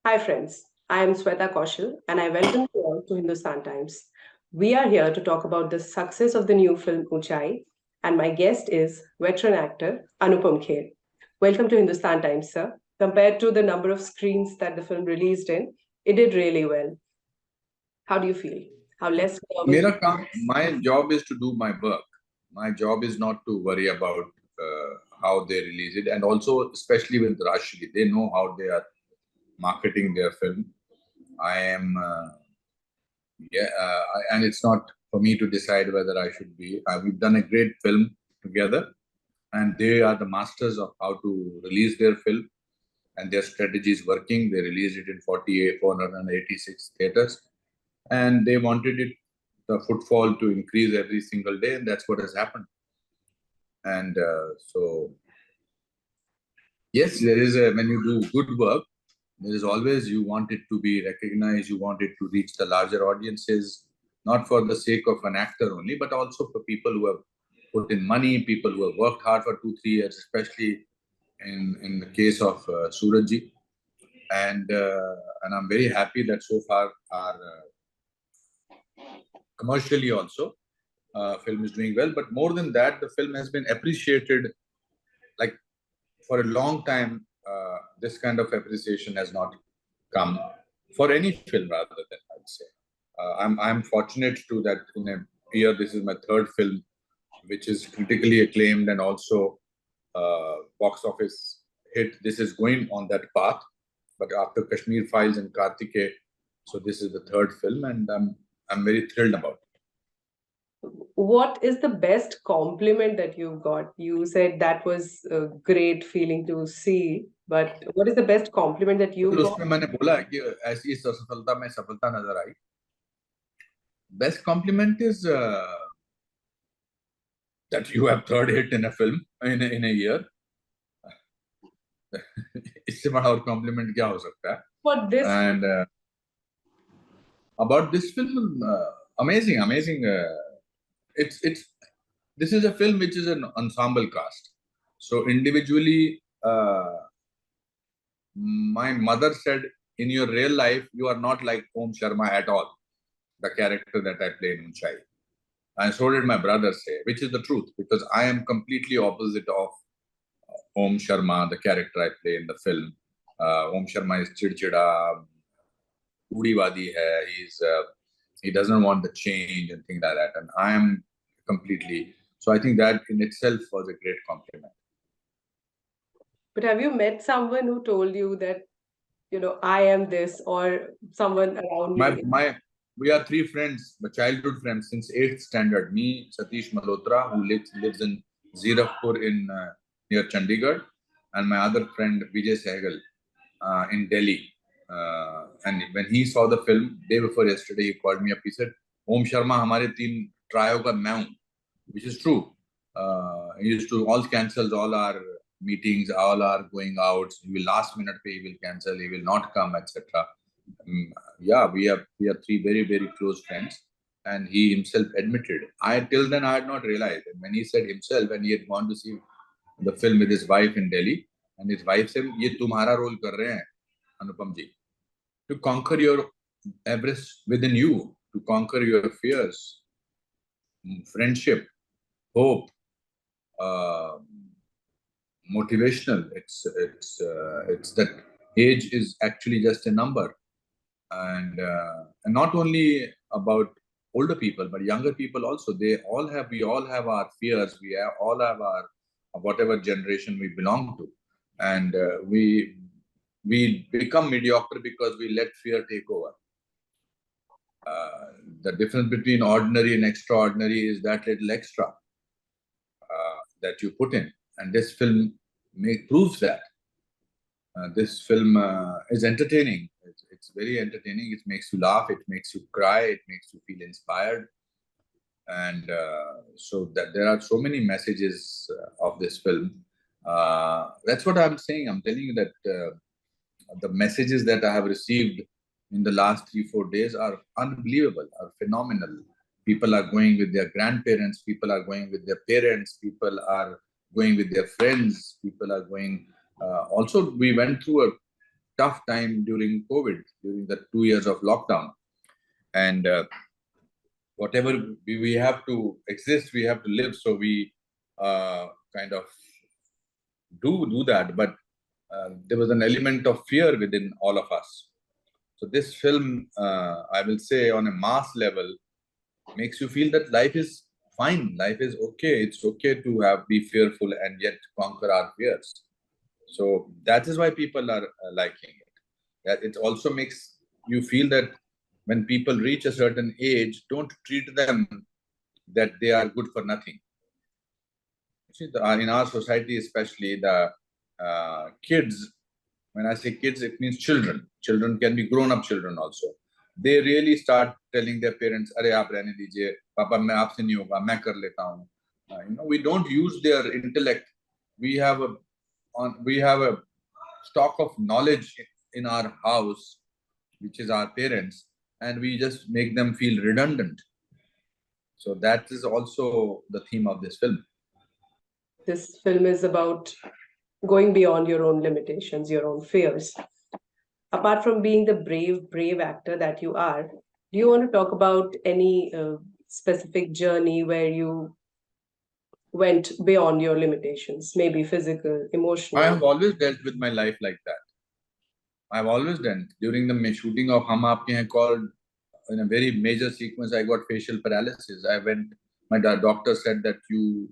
Hi, friends. I am Sweta Kaushal, and I welcome you all to Hindustan Times. We are here to talk about the success of the new film Uunchai, and my guest is veteran actor Anupam Kher. Welcome to Hindustan Times, sir. Compared to the number of screens that the film released in, it did really well. How do you feel? How less nervous? My job is to do my work. My job is not to worry about how they release it, and also especially with Rashmi, they know how they are marketing their film. I am, and it's not for me to decide whether I should be. We've done a great film together, and they are the masters of how to release their film, and their strategy is working. They released it in 486 theaters, and they wanted the footfall to increase every single day, and that's what has happened. And so, yes, there is when you do good work, there is always, you want it to be recognized, you want it to reach the larger audiences, not for the sake of an actor only, but also for people who have put in money, people who have worked hard for 2-3 years, especially in the case of Surajji. And I'm very happy that so far our commercially also film is doing well. But more than that, the film has been appreciated. Like, for a long time, this kind of appreciation has not come for any film, rather than, I'd say. I'm fortunate to that in a year, this is my third film, which is critically acclaimed and also box office hit. This is going on that path. But after Kashmir Files and Kartike, so this is the third film, and I'm very thrilled about it. What is the best compliment that you've got? You said that was a great feeling to see, but what is the best compliment that you got? उसमें मैंने बोला कि ऐसी सफलता में सफलता नजर आई. Best compliment is that you have third hit in a film in a year. इससे बड़ा और compliment क्या हो सकता है? For this, and about this film, amazing. It's this is a film which is an ensemble cast. So individually, my mother said, in your real life, you are not like Om Sharma at all, the character that I play in Uunchai. And so did my brother say, which is the truth, because I am completely opposite of Om Sharma, the character I play in the film. Om Sharma is chidchida, Udivadi hai, he doesn't want the change and things like that. And I am completely, so I think that in itself was a great compliment. but have you met someone who told you that, I am this, or someone around you? We are three friends, childhood friends since 8th standard. Me, Satish Malhotra, who lives in Zirapur near Chandigarh, and my other friend Vijay Sehgal in Delhi. And when he saw the film, day before yesterday, he called me up. He said, Om Sharma, hamare teen triyo ka main hu, which is true. He used to all cancels all our meetings, all our going outs. He will last minute pay, he will cancel, he will not come, etc. Yeah, we are three very, very close friends. And he himself admitted. Till then I had not realized. And when he said himself, and he had gone to see the film with his wife in Delhi, and his wife said, "Ye tumhara role kar rahe hain, Anupam ji, to conquer your Everest within you, to conquer your fears, friendship, hope, motivational. It's that age is actually just a number, and not only about older people but younger people also. We all have our fears. All have our whatever generation we belong to, and we become mediocre because we let fear take over. The difference between ordinary and extraordinary is that little extra that you put in, and this film proves that. This film is entertaining. It's very entertaining. It makes you laugh. It makes you cry. It makes you feel inspired. And so that there are so many messages of this film. That's what I'm saying. I'm telling you that the messages that I have received in the last 3-4 days are unbelievable, are phenomenal. People are going with their grandparents. People are going with their parents. People are going with their friends. People are going. Also, we went through tough time during COVID, during the 2 years of lockdown. And whatever we have to exist, we have to live. So we kind of do that. But there was an element of fear within all of us. So this film, I will say on a mass level, makes you feel that life is fine. Life is okay. It's okay to be fearful and yet conquer our fears. So that is why people are liking it. That it also makes you feel that when people reach a certain age, don't treat them that they are good for nothing. See, in our society, especially the kids, when I say kids, it means children. Children can be grown-up children also. They really start telling their parents, "Arey aap rehne dijiye, Papa, main aapse nahi hoga, main kar leta hu." We don't use their intellect. We have a stock of knowledge in our house, which is our parents, and we just make them feel redundant. So that is also the theme of this film. This film is about going beyond your own limitations, your own fears. Apart from being the brave actor that you are, do you want to talk about any specific journey where you went beyond your limitations, maybe physical, emotional? I have always dealt with my life like that. I've always done. During the shooting of Hum Aapke Hain called, in a very major sequence, I got facial paralysis. My doctor said that you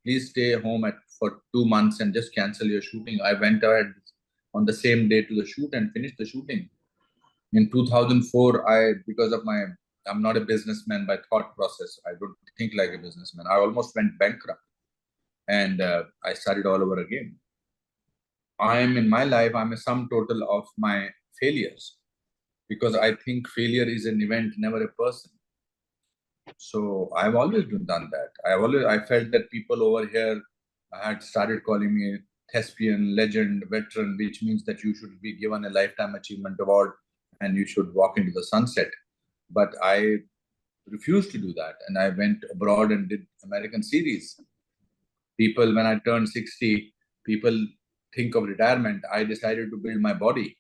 please stay home for 2 months and just cancel your shooting. I went ahead on the same day to the shoot and finished the shooting. In 2004, I'm not a businessman by thought process. I don't think like a businessman. I almost went bankrupt and I started all over again. In my life, I'm a sum total of my failures, because I think failure is an event, never a person. So I've always done that. I felt that people over here had started calling me thespian, legend, veteran, which means that you should be given a lifetime achievement award and you should walk into the sunset. But I refused to do that, and I went abroad and did American series. When I turned 60, people think of retirement. I decided to build my body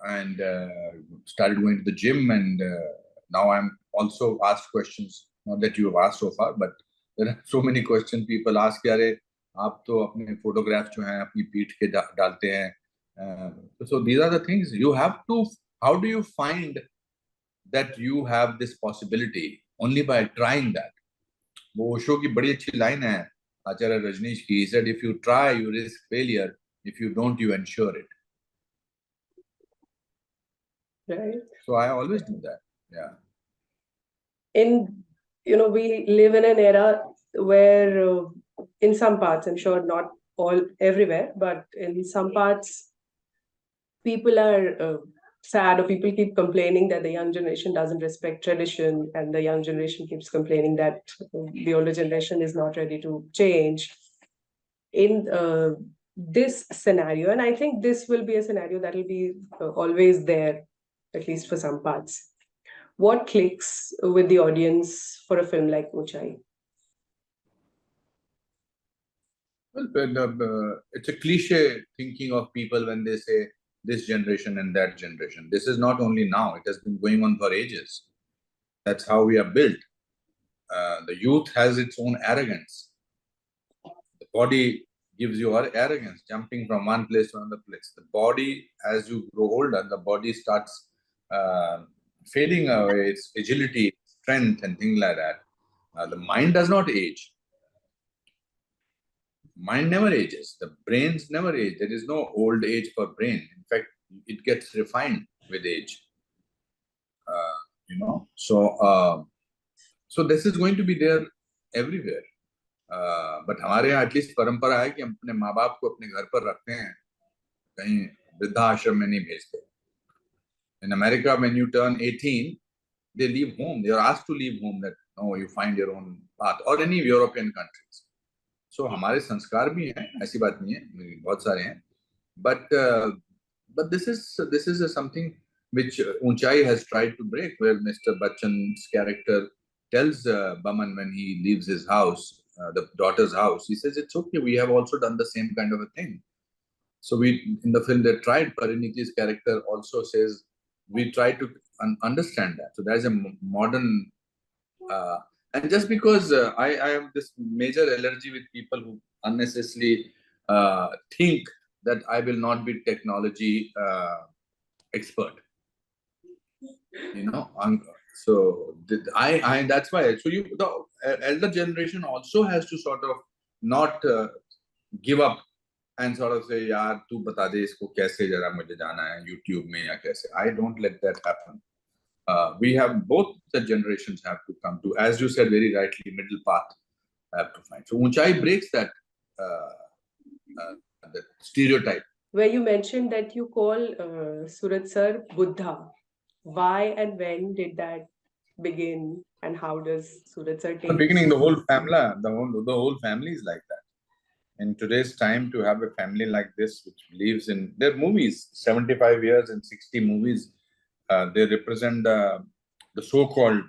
and started going to the gym. And now I'm also asked questions, not that you have asked so far, but there are so many questions people ask. Yare, आप तो अपने photographs जो हैं अपनी पीठ के डालते हैं. So these are the things you have to. How do you find that you have this possibility? Only by trying that. वो ओशो की बड़ी अच्छी लाइन है आचार्य रजनीश की. He said, if you try, you risk failure. If you don't, you ensure it. Right. So I always do that. Yeah. We live in an era where in some parts, I'm sure not everywhere, but in some parts, people are sad, or people keep complaining that the young generation doesn't respect tradition, and the young generation keeps complaining that the older generation is not ready to change. In this scenario, and I think this will be a scenario that will be always there, at least for some parts. What clicks with the audience for a film like Uunchai? Well, it's a cliche thinking of people when they say this generation and that generation. This is not only now, it has been going on for ages. That's how we are built. The youth has its own arrogance. The body gives you arrogance, jumping from one place to another place. The body, as you grow older, the body starts fading away, its agility, strength, and things like that. The mind does not age. Mind never ages. The brains never age. There is no old age for brain. In fact, it gets refined with age. So this is going to be there everywhere. But हमारे यहाँ at least परंपरा है कि हम अपने माँ बाप को अपने घर पर रखते हैं, कहीं वृद्धाश्रम में नहीं भेजते. In America, when you turn 18, they leave home. They are asked to leave home. That no, you find your own path. Or any European countries. So हमारे संस्कार भी हैं, ऐसी बात नहीं है, बहुत सारे हैं. But this is something which Uunchai has tried to break, where Mr. Bachchan's character tells Baman when he leaves his house, the daughter's house, he says, it's okay, we have also done the same kind of a thing. So we, in the film, they tried, Pariniti's character also says, we try to understand that. So there's a modern, and just because I have this major allergy with people who unnecessarily think that I will not be technology expert, so I that's why. So the elder generation also has to sort of not give up and sort of say, "Yaar, tu bata de isko kaise jara mujhe jana hai YouTube mein ya kaise." I don't let that happen. We have both the generations have to come to, as you said very rightly, middle path have to find. So Uunchai breaks that stereotype. Where you mentioned that you call Suraj sir Buddha. Why and when did that begin, and how does Suraj sir In the take? beginning, the whole family is like that. In today's time, to have a family like this, which believes in their movies, 75 years and 60 movies, they represent the so-called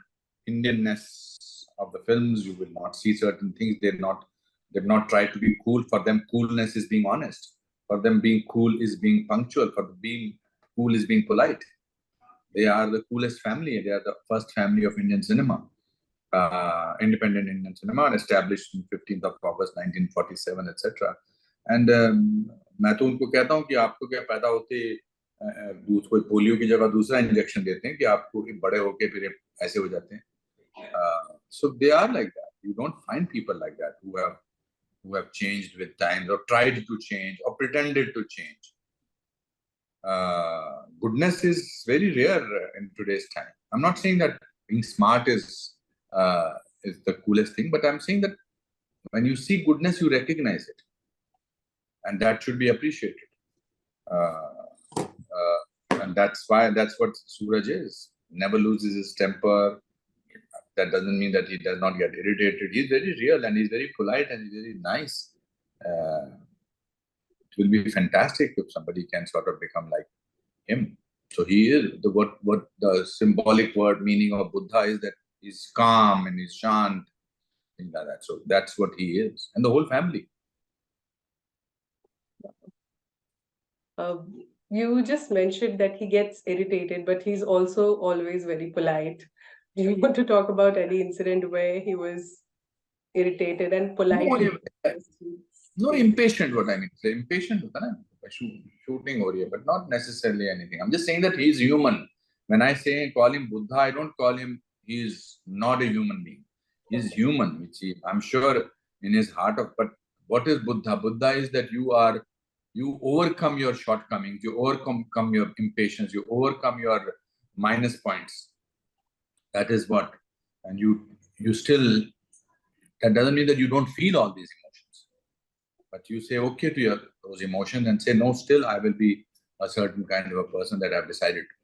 Indianness of the films. You will not see certain things. They've not tried to be cool. For them, coolness is being honest. For them, being cool is being punctual. For them, being cool is being polite. They are the coolest family. They are the first family of Indian cinema. Independent Indian cinema, established on 15th of August 1947, etc. And मैं तो उनको कहता हूँ कि आपको क्या पैदा होते कोई पोलियो की जगह दूसरा इंजेक्शन देते हैं कि आपको बड़े होके फिर ऐसे हो जाते हैं. So they are like that. You don't find people like that who have changed with times or tried to change or pretended to change. Goodness is very rare in today's time. I'm not saying that being smart is the coolest thing, but I'm saying that when you see goodness, you recognize it, and that should be appreciated. And that's what Suraj is. Never loses his temper. That doesn't mean that he does not get irritated. He's very real and he's very polite and he's very nice. It will be fantastic if somebody can sort of become like him. So he is what the symbolic word meaning of Buddha is, that he's calm and he's shant, things like that. So that's what he is, and the whole family. You just mentioned that he gets irritated, but he's also always very polite. Do you want to talk about any incident where he was irritated and polite? No, impatient. What I mean, say impatient, shooting over here, but not necessarily anything. I'm just saying that he's human. When I say call him Buddha, I don't call him. He's not a human being. He's human, which I'm sure in his heart of. But what is Buddha? Buddha is that you overcome your shortcomings, you overcome your impatience, you overcome your minus points. That is what, and you still. That doesn't mean that you don't feel all these emotions, but you say okay to those emotions and say no. Still, I will be a certain kind of a person that I've decided to.